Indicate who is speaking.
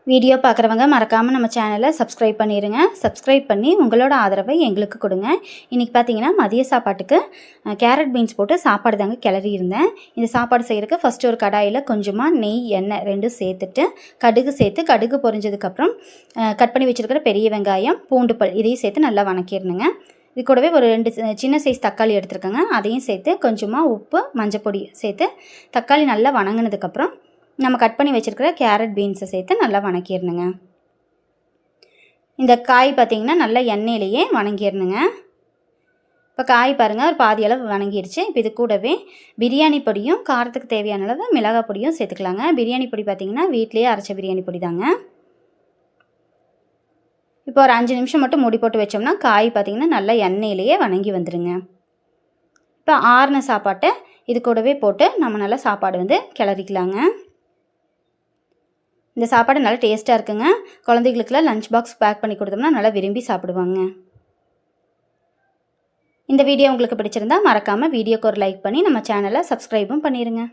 Speaker 1: Video பார்க்குறவங்க மறக்காமல் நம்ம சேனலை சப்ஸ்கிரைப் பண்ணிடுங்க. சப்ஸ்கிரைப் பண்ணி உங்களோட ஆதரவை எங்களுக்கு கொடுங்க. இன்றைக்கி பார்த்தீங்கன்னா மதிய சாப்பாட்டுக்கு கேரட் பீன்ஸ் போட்டு சாப்பாடு தாங்க கிளறி இருந்தேன். இந்த சாப்பாடு செய்கிறதுக்கு ஃபஸ்ட்டு ஒரு கடாயில் கொஞ்சமாக நெய் எண்ணெய் ரெண்டும் சேர்த்துட்டு கடுகு பொரிஞ்சதுக்கப்புறம் கட் பண்ணி வச்சுருக்கிற பெரிய வெங்காயம் பூண்டு பல் இதையும் சேர்த்து நல்லா வணக்கிடணுங்க. இது கூடவே ஒரு 2 சின்ன சைஸ் தக்காளி எடுத்துருக்கேங்க. அதையும் சேர்த்து கொஞ்சமாக உப்பு மஞ்சப்பொடி சேர்த்து தக்காளி நல்லா வணங்கினதுக்கப்புறம் நம்ம கட் பண்ணி வச்சுருக்கிற கேரட் பீன்ஸை சேர்த்து நல்லா வணக்கிடணுங்க. இந்த காய் பார்த்திங்கன்னா நல்லா எண்ணெயிலேயே வணங்கிடணுங்க. இப்போ காய் பாருங்கள் ஒரு பாதி அளவு வணங்கிடுச்சு. இப்போ இது கூடவே பிரியாணி பொடியும் காரத்துக்கு தேவையான அளவு மிளகாய் பொடியும் சேர்த்துக்கலாங்க. பிரியாணி பொடி பார்த்திங்கன்னா வீட்டிலேயே அரைச்ச பிரியாணி பொடி தாங்க. இப்போ ஒரு 5 நிமிஷம் மட்டும் மூடி போட்டு வச்சோம்னா காய் பார்த்திங்கன்னா நல்லா எண்ணெயிலேயே வணங்கி வந்துடுங்க. இப்போ ஆறின சாப்பாட்டை இது கூடவே போட்டு நம்ம நல்லா சாப்பாடு கிளறிக்கலாங்க. இந்த சாப்பாடு நல்லா டேஸ்ட்டாக இருக்குங்க. குழந்தைகளுக்குலாம் லஞ்ச் பாக்ஸ் பேக் பண்ணி கொடுத்தோம்னா நல்லா விரும்பி சாப்பிடுவாங்க. இந்த வீடியோ உங்களுக்கு பிடிச்சிருந்தா மறக்காமல் வீடியோக்கு ஒரு லைக் பண்ணி நம்ம சேனலை சப்ஸ்கிரைபும் பண்ணிடுங்க.